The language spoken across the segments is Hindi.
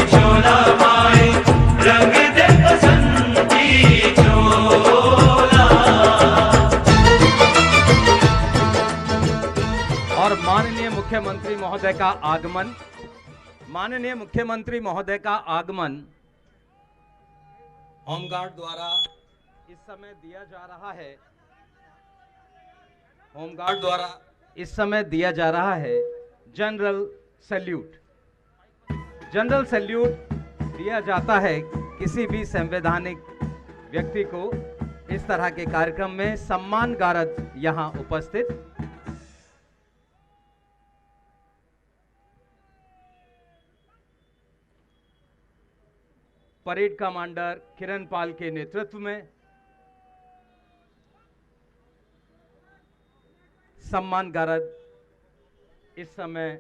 चोला माए रंग दे बसंती चोला। और माननीय मुख्यमंत्री महोदय का आगमन, माननीय मुख्यमंत्री महोदय का आगमन होमगार्ड द्वारा इस समय दिया जा रहा है। होमगार्ड द्वारा इस समय दिया जा रहा है जनरल सैल्यूट। जनरल सैल्यूट दिया जाता है किसी भी संवैधानिक व्यक्ति को इस तरह के कार्यक्रम में सम्मान गारद यहां उपस्थित। परेड कमांडर किरण पाल के नेतृत्व में सम्मान गारद इस समय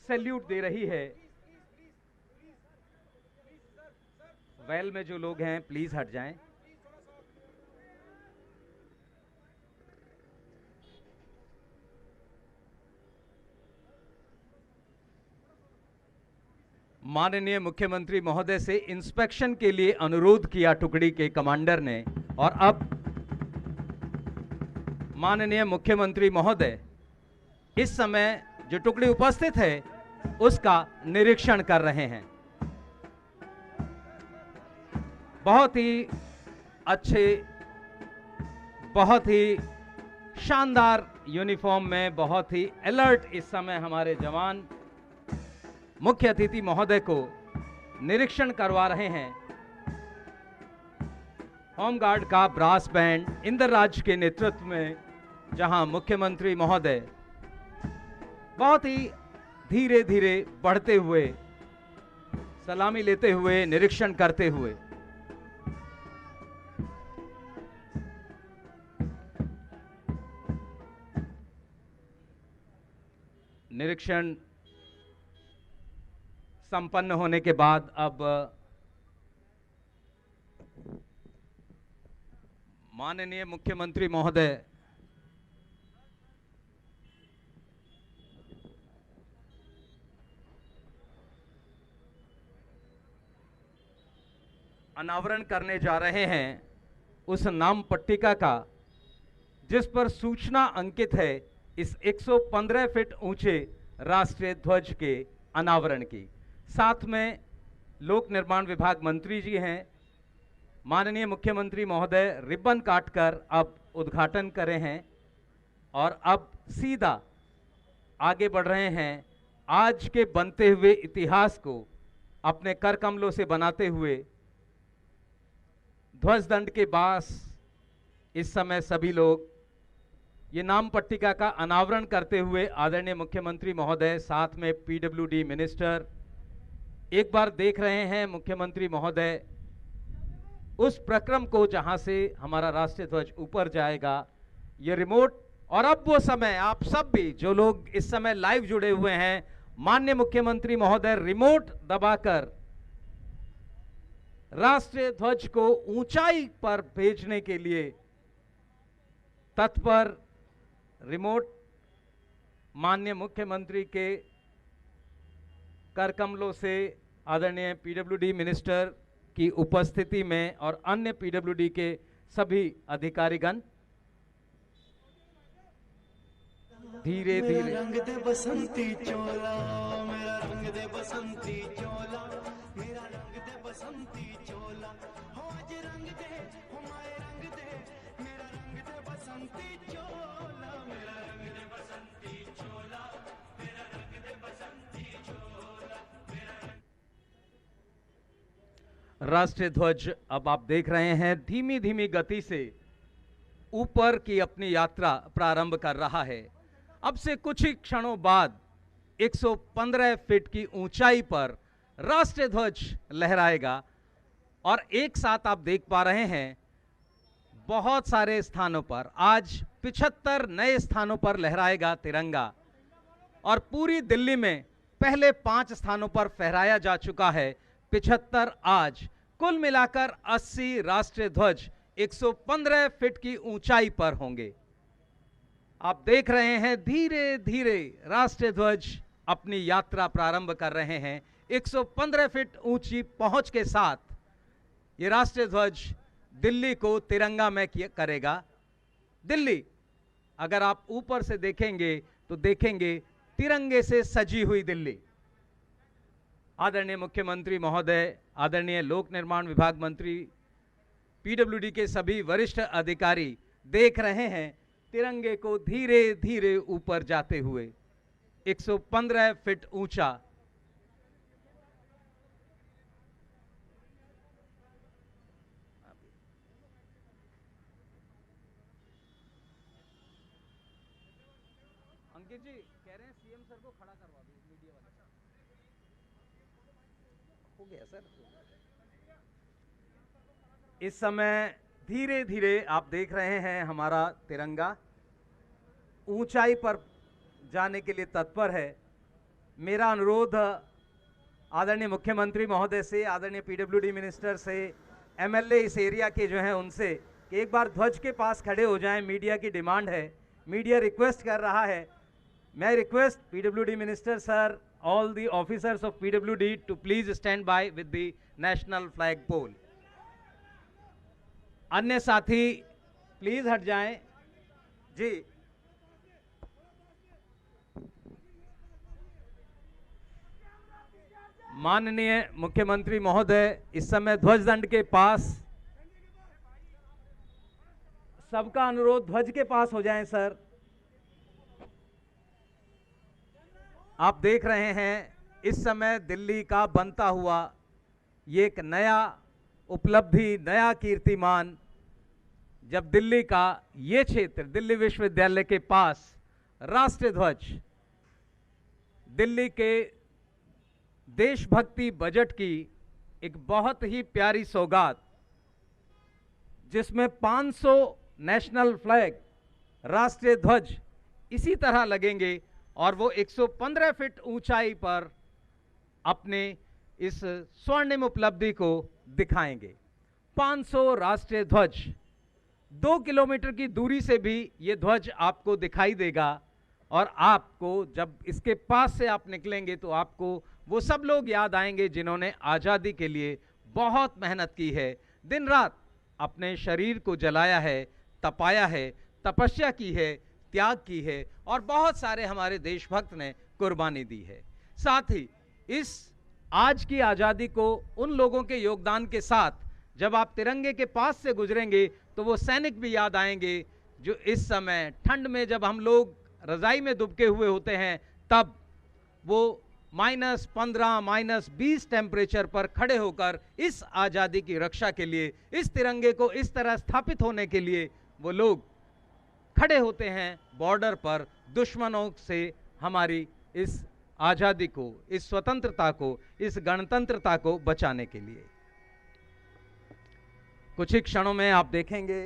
सैल्यूट दे रही है। वेल में जो लोग हैं प्लीज हट जाएं। माननीय मुख्यमंत्री महोदय से इंस्पेक्शन के लिए अनुरोध किया टुकड़ी के कमांडर ने, और अब माननीय मुख्यमंत्री महोदय इस समय जो टुकड़ी उपस्थित है उसका निरीक्षण कर रहे हैं। बहुत ही अच्छे, बहुत ही शानदार यूनिफॉर्म में, बहुत ही अलर्ट इस समय हमारे जवान मुख्य अतिथि महोदय को निरीक्षण करवा रहे हैं। होमगार्ड का ब्रास बैंड इंद्रराज के नेतृत्व में, जहां मुख्यमंत्री महोदय बहुत ही धीरे धीरे बढ़ते हुए, सलामी लेते हुए, निरीक्षण करते हुए निरीक्षण संपन्न होने के बाद अब माननीय मुख्यमंत्री महोदय अनावरण करने जा रहे हैं उस नाम पट्टिका का जिस पर सूचना अंकित है इस 115 फीट ऊंचे राष्ट्रीय ध्वज के अनावरण की। साथ में लोक निर्माण विभाग मंत्री जी हैं। माननीय मुख्यमंत्री महोदय रिबन काटकर अब उद्घाटन करे हैं और अब सीधा आगे बढ़ रहे हैं आज के बनते हुए इतिहास को अपने कर कमलों से बनाते हुए। ध्वज दंड के पास इस समय सभी लोग ये नाम पट्टिका का अनावरण करते हुए आदरणीय मुख्यमंत्री महोदय, साथ में पीडब्ल्यूडी मिनिस्टर एक बार देख रहे हैं मुख्यमंत्री महोदय उस प्रक्रम को जहां से हमारा राष्ट्रीय ध्वज ऊपर जाएगा, ये रिमोट। और अब वो समय, आप सब भी जो लोग इस समय लाइव जुड़े हुए हैं, माननीय मुख्यमंत्री महोदय रिमोट दबाकर राष्ट्रीय ध्वज को ऊंचाई पर भेजने के लिए तत्पर। रिमोट माननीय मुख्यमंत्री के कर कमलों से आदरणीय पीडब्ल्यूडी मिनिस्टर की उपस्थिति में और अन्य पीडब्ल्यूडी के सभी अधिकारीगण धीरे धीरे रंग दे बसंती चोला, मेरा रंग दे बसंती चोला, मेरा रंग दे बसंती चोला, हो आज रंग दे, हो माए रंग दे, मेरा रंग दे बसंती चोला, मेरा रंग दे बसंती चोला, मेरा रंग दे बसंती चोला, मेरा। राष्ट्रीय ध्वज अब आप देख रहे हैं धीमी धीमी गति से ऊपर की अपनी यात्रा प्रारंभ कर रहा है। अब से कुछ ही क्षणों बाद 115 फीट की ऊंचाई पर राष्ट्रीय ध्वज लहराएगा और एक साथ आप देख पा रहे हैं बहुत सारे स्थानों पर आज 75 नए स्थानों पर लहराएगा तिरंगा। और पूरी दिल्ली में पहले 5 स्थानों पर फहराया जा चुका है, 75 आज, कुल मिलाकर 80 राष्ट्रीय ध्वज 115 फीट की ऊंचाई पर होंगे। आप देख रहे हैं धीरे धीरे राष्ट्रीय ध्वज अपनी यात्रा प्रारंभ कर रहे हैं 115 फीट ऊंची पहुंच के साथ ये राष्ट्रीय ध्वज दिल्ली को तिरंगामय करेगा। दिल्ली अगर आप ऊपर से देखेंगे तो देखेंगे तिरंगे से सजी हुई दिल्ली। आदरणीय मुख्यमंत्री महोदय, आदरणीय लोक निर्माण विभाग मंत्री, पीडब्ल्यूडी के सभी वरिष्ठ अधिकारी देख रहे हैं तिरंगे को धीरे धीरे ऊपर जाते हुए 115 फीट ऊंचा। अंकित जी कह रहे हैं सीएम सर को खड़ा करवा दो, मीडिया वाले। हो गया सर। इस समय धीरे धीरे आप देख रहे हैं हमारा तिरंगा ऊंचाई पर जाने के लिए तत्पर है। मेरा अनुरोध आदरणीय मुख्यमंत्री महोदय से, आदरणीय पीडब्ल्यूडी मिनिस्टर से, एमएलए इस एरिया के जो हैं उनसे कि एक बार ध्वज के पास खड़े हो जाएं। मीडिया की डिमांड है, मीडिया रिक्वेस्ट कर रहा है। मैं request PWD minister sir, all the officers of PWD to please stand by with the national flag pole. अन्य साथी प्लीज हट जाएं जी। माननीय मुख्यमंत्री महोदय, इस समय ध्वज दंड के पास सबका अनुरोध ध्वज के पास हो जाएं सर। आप देख रहे हैं इस समय दिल्ली का बनता हुआ ये एक नया उपलब्धि, नया कीर्तिमान, जब दिल्ली का ये क्षेत्र दिल्ली विश्वविद्यालय के पास राष्ट्रीय ध्वज दिल्ली के देशभक्ति बजट की एक बहुत ही प्यारी सौगात, जिसमें 500 नेशनल फ्लैग राष्ट्रीय ध्वज इसी तरह लगेंगे और वो 115 फीट ऊंचाई पर अपने इस स्वर्णिम उपलब्धि को दिखाएंगे। 500 राष्ट्रीय ध्वज, 2 किलोमीटर की दूरी से भी ये ध्वज आपको दिखाई देगा और आपको जब इसके पास से आप निकलेंगे तो आपको वो सब लोग याद आएंगे जिन्होंने आज़ादी के लिए बहुत मेहनत की है, दिन रात अपने शरीर को जलाया है, तपाया है, तपस्या की है, त्याग की है और बहुत सारे हमारे देशभक्त ने कुर्बानी दी है। साथ ही इस आज की आज़ादी को उन लोगों के योगदान के साथ जब आप तिरंगे के पास से गुजरेंगे तो वो सैनिक भी याद आएंगे जो इस समय ठंड में जब हम लोग रजाई में दुबके हुए होते हैं तब वो -15, -20 टेम्परेचर पर खड़े होकर इस आज़ादी की रक्षा के लिए, इस तिरंगे को इस तरह स्थापित होने के लिए वो लोग खड़े होते हैं बॉर्डर पर, दुश्मनों से हमारी इस आज़ादी को, इस स्वतंत्रता को, इस गणतंत्रता को बचाने के लिए। कुछ ही क्षणों में आप देखेंगे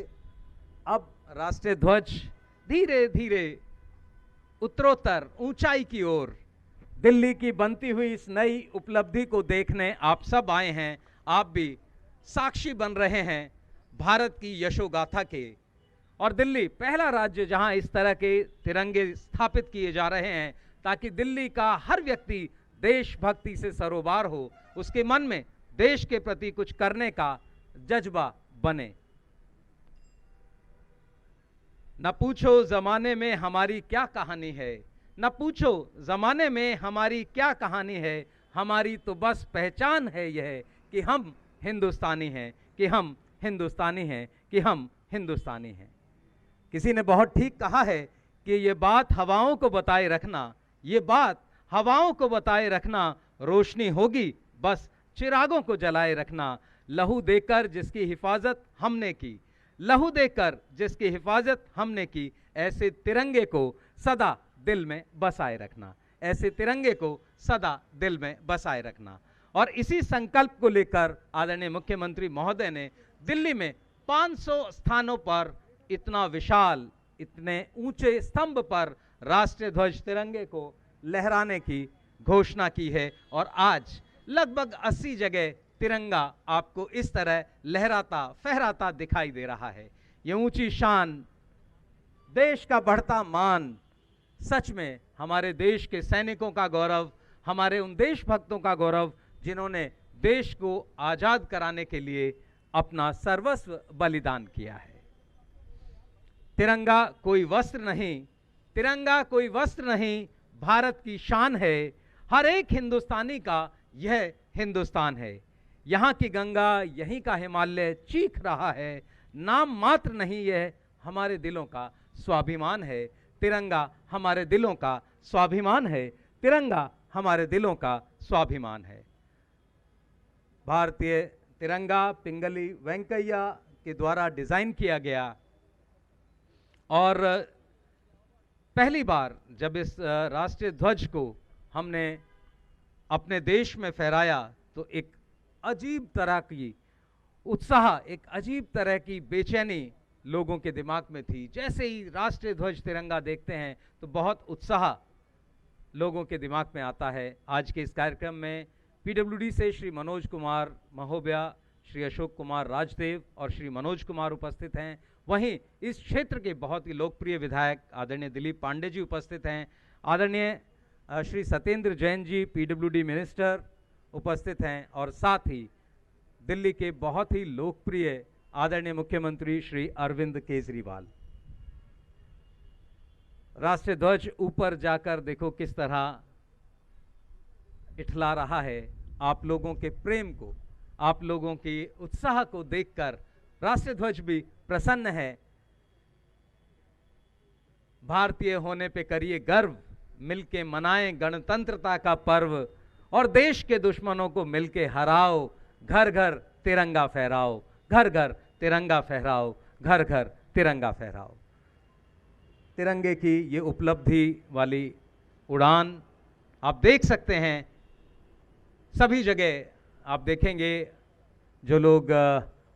अब राष्ट्रीय ध्वज धीरे धीरे उत्तरोत्तर ऊंचाई की ओर, दिल्ली की बनती हुई इस नई उपलब्धि को देखने आप सब आए हैं। आप भी साक्षी बन रहे हैं भारत की यशोगाथा के, और दिल्ली पहला राज्य जहां इस तरह के तिरंगे स्थापित किए जा रहे हैं ताकि दिल्ली का हर व्यक्ति देशभक्ति से सरोबार हो, उसके मन में देश के प्रति कुछ करने का जज्बा बने। न पूछो जमाने में हमारी क्या कहानी है, न पूछो जमाने में हमारी क्या कहानी है, हमारी तो बस पहचान है यह कि हम हिंदुस्तानी हैं, कि हम हिंदुस्तानी हैं, कि हम हिंदुस्तानी हैं। किसी ने बहुत ठीक कहा है कि ये बात हवाओं को बताए रखना, ये बात हवाओं को बताए रखना, रोशनी होगी बस चिरागों को जलाए रखना। लहू देकर जिसकी हिफाजत हमने की, लहू देकर जिसकी हिफाजत हमने की, ऐसे तिरंगे को सदा दिल में बसाए रखना, ऐसे तिरंगे को सदा दिल में बसाए रखना। और इसी संकल्प को लेकर आदरणीय मुख्यमंत्री महोदय ने दिल्ली में 500 स्थानों पर इतना विशाल, इतने ऊंचे स्तंभ पर राष्ट्रीय ध्वज तिरंगे को लहराने की घोषणा की है और आज लगभग 80 जगह तिरंगा आपको इस तरह लहराता फहराता दिखाई दे रहा है। ये ऊंची शान, देश का बढ़ता मान, सच में हमारे देश के सैनिकों का गौरव, हमारे उन देशभक्तों का गौरव जिन्होंने देश को आजाद कराने के लिए अपना सर्वस्व बलिदान किया है। तिरंगा कोई वस्त्र नहीं, तिरंगा कोई वस्त्र नहीं, भारत की शान है। हर एक हिंदुस्तानी का यह हिंदुस्तान है। यहाँ की गंगा, यहीं का हिमालय चीख रहा है, नाम मात्र नहीं, यह हमारे दिलों का स्वाभिमान है। तिरंगा हमारे दिलों का स्वाभिमान है। तिरंगा हमारे दिलों का स्वाभिमान है। भारतीय तिरंगा पिंगली वेंकैया के द्वारा डिजाइन किया गया और पहली बार जब इस राष्ट्रीय ध्वज को हमने अपने देश में फहराया तो एक अजीब तरह की उत्साह, एक अजीब तरह की बेचैनी लोगों के दिमाग में थी। जैसे ही राष्ट्रीय ध्वज तिरंगा देखते हैं तो बहुत उत्साह लोगों के दिमाग में आता है। आज के इस कार्यक्रम में पीडब्ल्यूडी से श्री मनोज कुमार महोबिया, श्री अशोक कुमार राजदेव और श्री मनोज कुमार उपस्थित हैं। वहीं इस क्षेत्र के बहुत ही लोकप्रिय विधायक आदरणीय दिलीप पांडे जी उपस्थित हैं। आदरणीय श्री सत्येंद्र जैन जी पीडब्ल्यूडी मिनिस्टर उपस्थित हैं और साथ ही दिल्ली के बहुत ही लोकप्रिय आदरणीय मुख्यमंत्री श्री अरविंद केजरीवाल। राष्ट्रीय ध्वज ऊपर जाकर देखो किस तरह इठला रहा है। आप लोगों के प्रेम को, आप लोगों की उत्साह को देखकर राष्ट्रीय ध्वज भी प्रसन्न है। भारतीय होने पे करिए गर्व, मिलके मनाएं गणतंत्रता का पर्व और देश के दुश्मनों को मिलके हराओ। घर घर तिरंगा फहराओ, घर घर तिरंगा फहराओ, घर घर तिरंगा फहराओ। तिरंगे की ये उपलब्धि वाली उड़ान आप देख सकते हैं। सभी जगह आप देखेंगे, जो लोग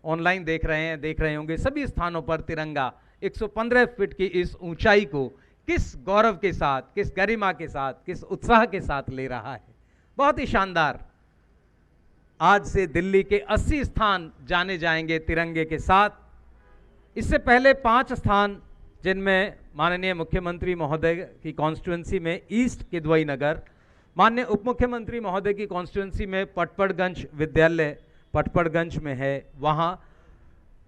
ऑनलाइन देख रहे होंगे, सभी स्थानों पर तिरंगा 115 फीट की इस ऊंचाई को किस गौरव के साथ, किस गरिमा के साथ, किस उत्साह के साथ ले रहा है। बहुत ही शानदार। आज से दिल्ली के 80 स्थान जाने जाएंगे तिरंगे के साथ। इससे पहले 5 स्थान, जिनमें माननीय मुख्यमंत्री महोदय की कॉन्स्टिट्यूंसी में ईस्ट किदवई नगर, माननीय उप मुख्यमंत्री महोदय की कॉन्स्टिट्यूंसी में पटपड़गंज विद्यालय पटपड़गंज में है, वहां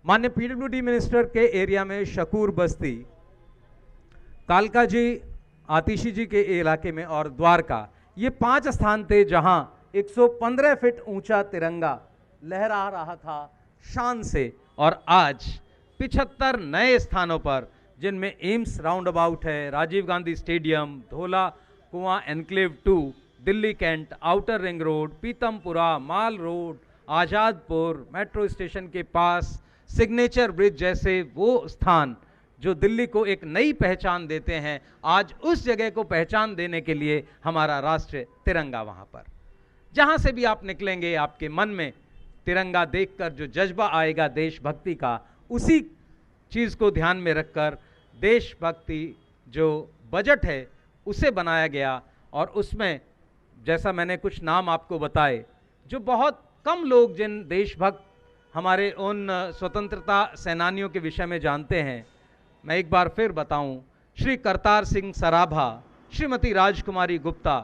माननीय पीडब्ल्यूडी मिनिस्टर के एरिया में शकूर बस्ती, कालका जी, आतिशी जी के इलाके में और द्वारका, ये 5 स्थान थे जहां 115 फीट ऊंचा तिरंगा लहरा रहा था शान से। और आज 75 नए स्थानों पर, जिनमें एम्स राउंड अबाउट है, Rajiv Gandhi stadium, Dhaula Kuan enclave 2, Delhi cantt, outer ring road, Pitampura, mall road, Azadpur, metro station के पास सिग्नेचर ब्रिज जैसे वो स्थान जो दिल्ली को एक नई पहचान देते हैं, आज उस जगह को पहचान देने के लिए हमारा राष्ट्रीय तिरंगा वहां पर। जहां से भी आप निकलेंगे, आपके मन में तिरंगा देखकर जो जज्बा आएगा देशभक्ति का, उसी चीज को ध्यान में रखकर देशभक्ति जो बजट है उसे बनाया गया। और उसमें जैसा मैंने कुछ नाम आपको बताए, जो बहुत कम लोग जिन देशभक्त हमारे उन स्वतंत्रता सेनानियों के विषय में जानते हैं, मैं एक बार फिर बताऊं। श्री करतार सिंह सराभा, श्रीमती राजकुमारी गुप्ता,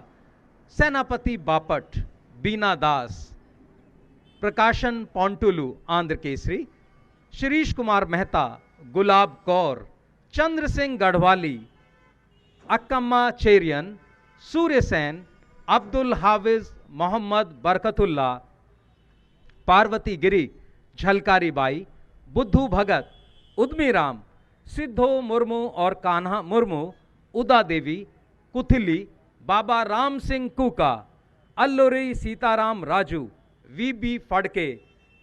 सेनापति बापट, बीना दास, प्रकाशन पॉन्टुलू आंध्र केसरी, शिरीष कुमार मेहता, गुलाब कौर, चंद्र सिंह गढ़वाली, अक्कम्मा चेरियन, सूर्य सेन, अब्दुल हाफिज मोहम्मद बरकतुल्ला, पार्वती गिरी, झलकारी बाई, बुद्धू भगत, उद्मी राम, सिद्धो मुर्मू और कान्हा मुर्मू, उदा देवी, कुथिली, बाबा राम सिंह कुका, अल्लुरी सीताराम राजू, वीबी फड़के,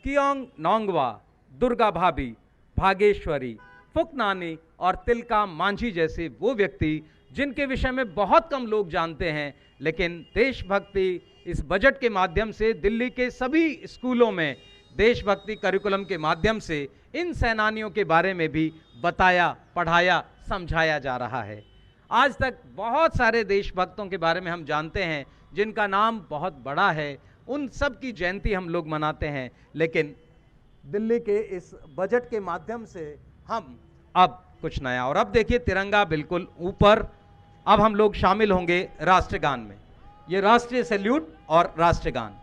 कियोंग नोंगवा, दुर्गा भाभी, भागेश्वरी, फुकनानी और तिलका मांझी जैसे वो व्यक्ति जिनके विषय में बहुत कम लोग जानते हैं, लेकिन देशभक्ति इस बजट के माध्यम से दिल्ली के सभी स्कूलों में देशभक्ति करिकुलम के माध्यम से इन सेनानियों के बारे में भी बताया, पढ़ाया, समझाया जा रहा है। आज तक बहुत सारे देशभक्तों के बारे में हम जानते हैं जिनका नाम बहुत बड़ा है, उन सब की जयंती हम लोग मनाते हैं, लेकिन दिल्ली के इस बजट के माध्यम से हम अब कुछ नया। और अब देखिए तिरंगा बिल्कुल ऊपर, अब हम लोग शामिल होंगे राष्ट्रगान में। ये राष्ट्रीय सैल्यूट और राष्ट्रगान।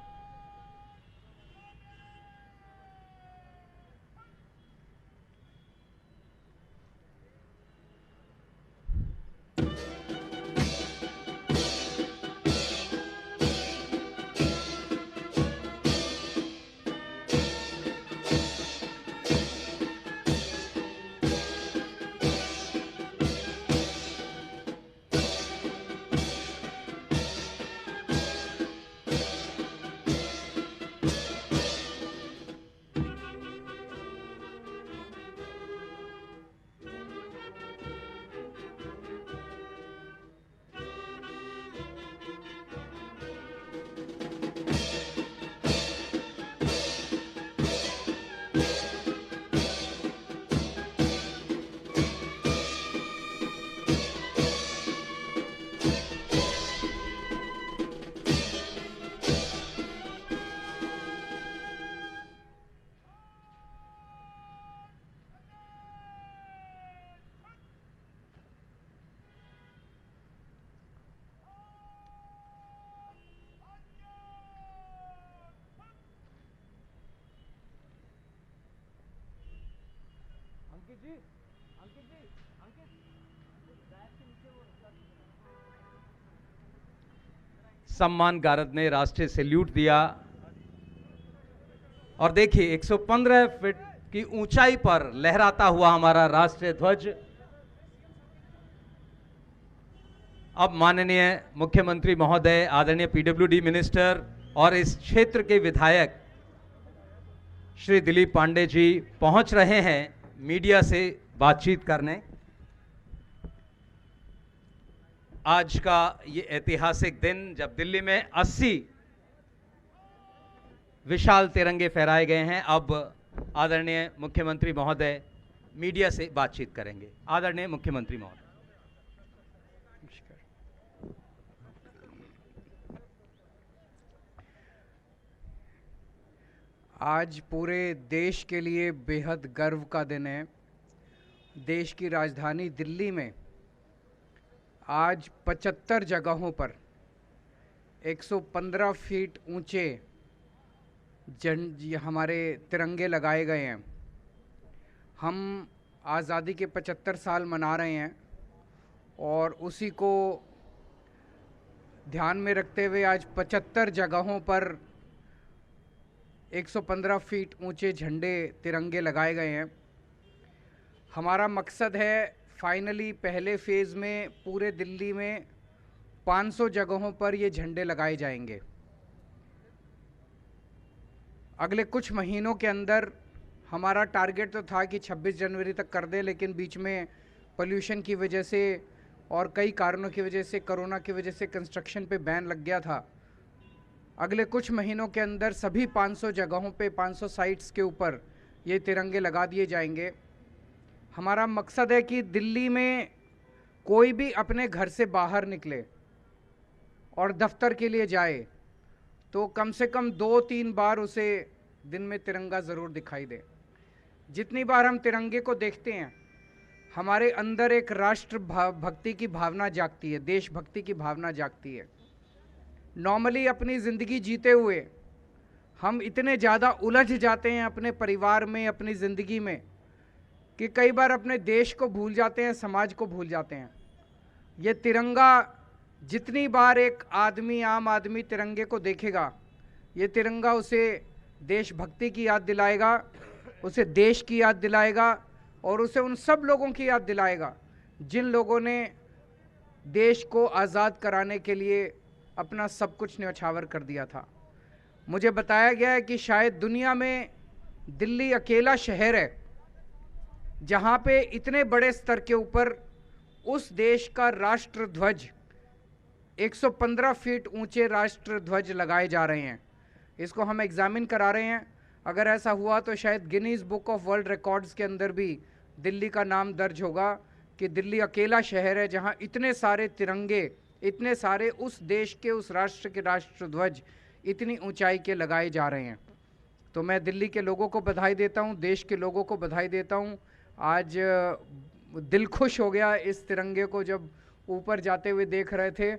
सम्मान गारद ने राष्ट्रीय सैल्यूट दिया और देखिए 115 फीट की ऊंचाई पर लहराता हुआ हमारा राष्ट्रीय ध्वज। अब माननीय मुख्यमंत्री महोदय, आदरणीय पीडब्ल्यूडी मिनिस्टर और इस क्षेत्र के विधायक श्री दिलीप पांडे जी पहुंच रहे हैं मीडिया से बातचीत करने। आज का ये ऐतिहासिक दिन जब दिल्ली में 80 विशाल तिरंगे फहराए गए हैं। अब आदरणीय मुख्यमंत्री महोदय मीडिया से बातचीत करेंगे। आदरणीय मुख्यमंत्री महोदय। आज पूरे देश के लिए बेहद गर्व का दिन है। देश की राजधानी दिल्ली में आज 75 जगहों पर 115 फीट ऊंचे हमारे तिरंगे लगाए गए हैं। हम आज़ादी के 75 साल मना रहे हैं और उसी को ध्यान में रखते हुए आज 75 जगहों पर 115 फीट ऊंचे झंडे तिरंगे लगाए गए हैं। हमारा मकसद है फाइनली पहले फेज़ में पूरे दिल्ली में 500 जगहों पर ये झंडे लगाए जाएंगे। अगले कुछ महीनों के अंदर हमारा टारगेट तो था कि 26 जनवरी तक कर दें, लेकिन बीच में पोल्यूशन की वजह से और कई कारणों की वजह से, कोरोना की वजह से कंस्ट्रक्शन पे बैन लग गया था। अगले कुछ महीनों के अंदर सभी 500 जगहों पे 500 साइट्स के ऊपर ये तिरंगे लगा दिए जाएंगे। हमारा मकसद है कि दिल्ली में कोई भी अपने घर से बाहर निकले और दफ्तर के लिए जाए तो कम से कम 2-3 बार उसे दिन में तिरंगा ज़रूर दिखाई दे। जितनी बार हम तिरंगे को देखते हैं हमारे अंदर एक राष्ट्र भक्ति की भावना जागती है, देशभक्ति की भावना जागती है। नॉर्मली अपनी ज़िंदगी जीते हुए हम इतने ज़्यादा उलझ जाते हैं अपने परिवार में, अपनी ज़िंदगी में, कि कई बार अपने देश को भूल जाते हैं, समाज को भूल जाते हैं। ये तिरंगा जितनी बार एक आदमी, आम आदमी तिरंगे को देखेगा, ये तिरंगा उसे देशभक्ति की याद दिलाएगा, उसे देश की याद दिलाएगा और उसे उन सब लोगों की याद दिलाएगा जिन लोगों ने देश को आज़ाद कराने के लिए अपना सब कुछ न्यौछावर कर दिया था। मुझे बताया गया है कि शायद दुनिया में दिल्ली अकेला शहर है जहाँ पे इतने बड़े स्तर के ऊपर उस देश का राष्ट्र ध्वज 115 फीट ऊंचे राष्ट्र ध्वज लगाए जा रहे हैं। इसको हम एग्जामिन करा रहे हैं। अगर ऐसा हुआ तो शायद Guinness book of world records के अंदर भी दिल्ली का नाम दर्ज होगा कि दिल्ली अकेला शहर है जहाँ इतने सारे तिरंगे, इतने सारे उस देश के, उस राष्ट्र के राष्ट्र ध्वज इतनी ऊंचाई के लगाए जा रहे हैं। तो मैं दिल्ली के लोगों को बधाई देता हूँ, देश के लोगों को बधाई देता हूँ। आज दिल खुश हो गया इस तिरंगे को जब ऊपर जाते हुए देख रहे थे।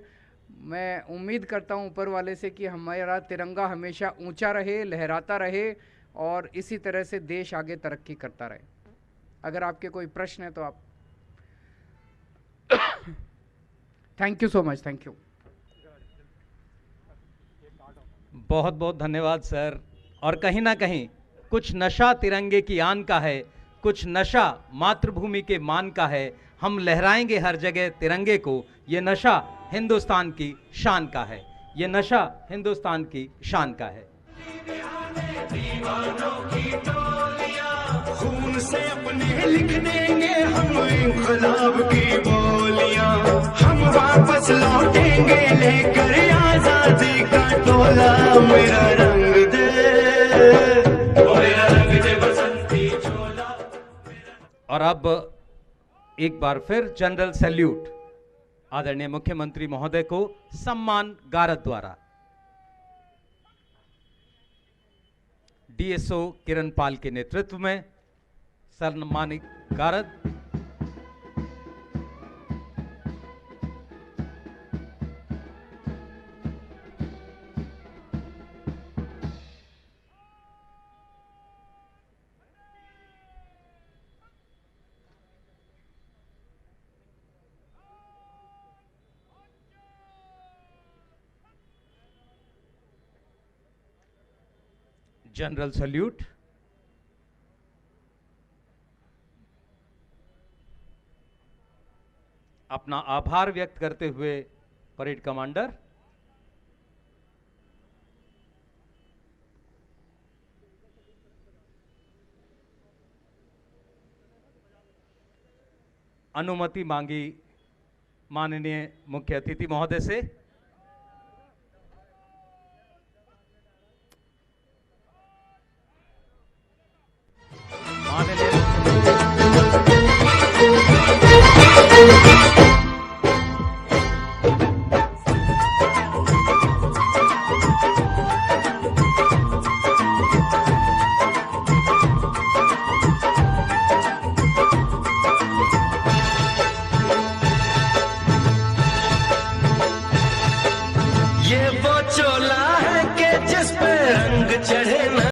मैं उम्मीद करता हूं ऊपर वाले से कि हमारा तिरंगा हमेशा ऊंचा रहे, लहराता रहे और इसी तरह से देश आगे तरक्की करता रहे। अगर आपके कोई प्रश्न है तो आप thank you so much, thank you. बहुत बहुत धन्यवाद सर। और कहीं ना कहीं कुछ नशा तिरंगे की आन का है, कुछ नशा मातृभूमि के मान का है। हम लहराएंगे हर जगह तिरंगे को, ये नशा हिंदुस्तान की शान का है, ये नशा हिंदुस्तान की शान का है। खून से अपने लिख देंगे हम इन्कलाब की बोलियां, हम वापस लौटेंगे लेकर आजादी का टोला। मेरा रंग दे, मेरा रंग दे बसंती चोला। और अब एक बार फिर जनरल सैल्यूट आदरणीय मुख्यमंत्री महोदय को सम्मान गारद द्वारा। डीएसओ किरण पाल के नेतृत्व में सम्मानित गारद। General salute. अपना आभार व्यक्त करते हुए परेड कमांडर। अनुमति मांगी माननीय मुख्य अतिथि महोदय से। माननीय